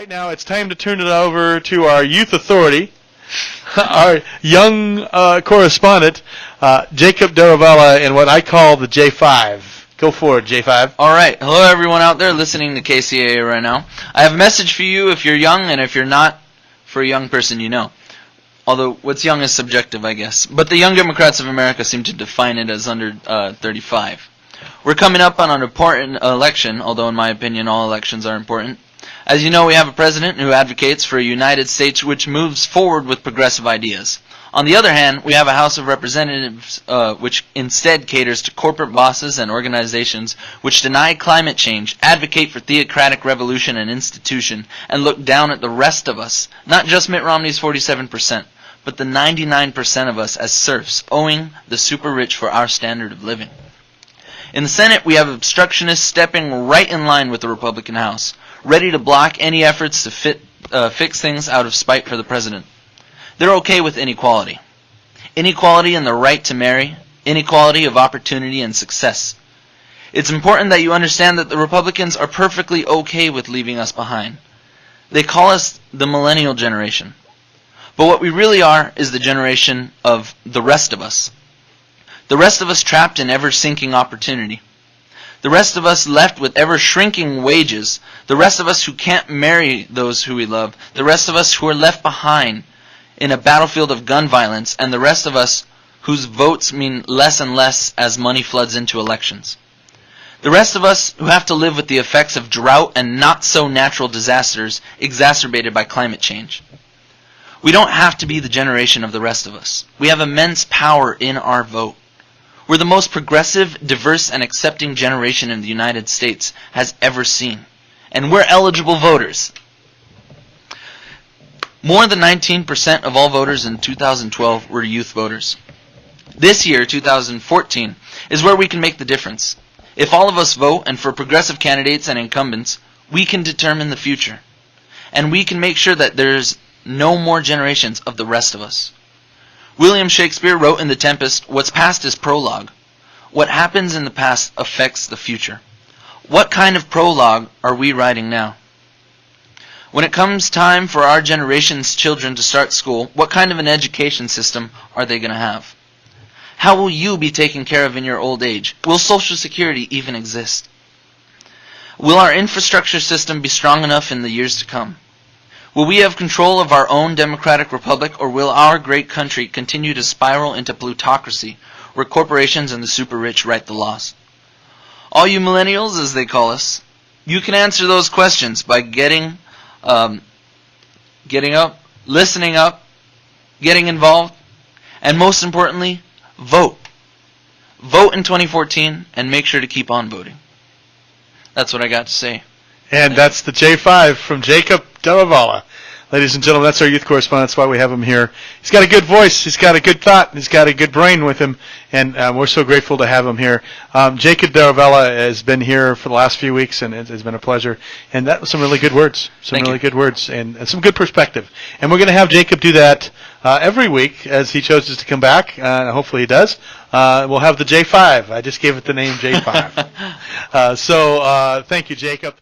right now it's time to turn it over to our youth authority, our young correspondent, Jacob Daruvala, in what I call the J5. Go for it, J5. All right. Hello, everyone out there listening to KCAA right now. I have a message for you if you're young, and if you're not, for a young person you know. Although what's young is subjective, I guess. But the Young Democrats of America seem to define it as under 35. We're coming up on an important election, although in my opinion all elections are important. As you know, we have a president who advocates for a United States which moves forward with progressive ideas. On the other hand, we have a House of Representatives which instead caters to corporate bosses and organizations which deny climate change, advocate for theocratic revolution and institution, and look down at the rest of us, not just Mitt Romney's 47%, but the 99% of us as serfs, owing the super rich for our standard of living. In the Senate, we have obstructionists stepping right in line with the Republican House, ready to block any efforts to fix things out of spite for the president. They're okay with inequality. Inequality in the right to marry, inequality of opportunity and success. It's important that you understand that the Republicans are perfectly okay with leaving us behind. They call us the millennial generation. But what we really are is the generation of the rest of us. The rest of us trapped in ever-sinking opportunity. The rest of us left with ever-shrinking wages. The rest of us who can't marry those who we love. The rest of us who are left behind in a battlefield of gun violence. And the rest of us whose votes mean less and less as money floods into elections. The rest of us who have to live with the effects of drought and not-so-natural disasters exacerbated by climate change. We don't have to be the generation of the rest of us. We have immense power in our vote. We're the most progressive, diverse, and accepting generation in the United States has ever seen. And we're eligible voters. More than 19% of all voters in 2012 were youth voters. This year, 2014, is where we can make the difference. If all of us vote, and for progressive candidates and incumbents, we can determine the future. And we can make sure that there's no more generations of the rest of us. William Shakespeare wrote in The Tempest, "What's past is prologue. What happens in the past affects the future." What kind of prologue are we writing now? When it comes time for our generation's children to start school, what kind of an education system are they going to have? How will you be taken care of in your old age? Will Social Security even exist? Will our infrastructure system be strong enough in the years to come? Will we have control of our own democratic republic, or will our great country continue to spiral into plutocracy, where corporations and the super rich write the laws? All you millennials, as they call us, you can answer those questions by getting up, listening up, getting involved, and most importantly, vote. Vote in 2014 and make sure to keep on voting. That's what I got to say. And that's the J5 from Jacob Daruvala. Ladies and gentlemen, that's our youth correspondent. That's why we have him here. He's got a good voice. He's got a good thought. He's got a good brain with him. And we're so grateful to have him here. Jacob Daruvala has been here for the last few weeks, and it's been a pleasure. And that was some really good words. Good words and some good perspective. And we're going to have Jacob do that every week as he chooses to come back. Hopefully he does. We'll have the J5. I just gave it the name J5. So thank you, Jacob.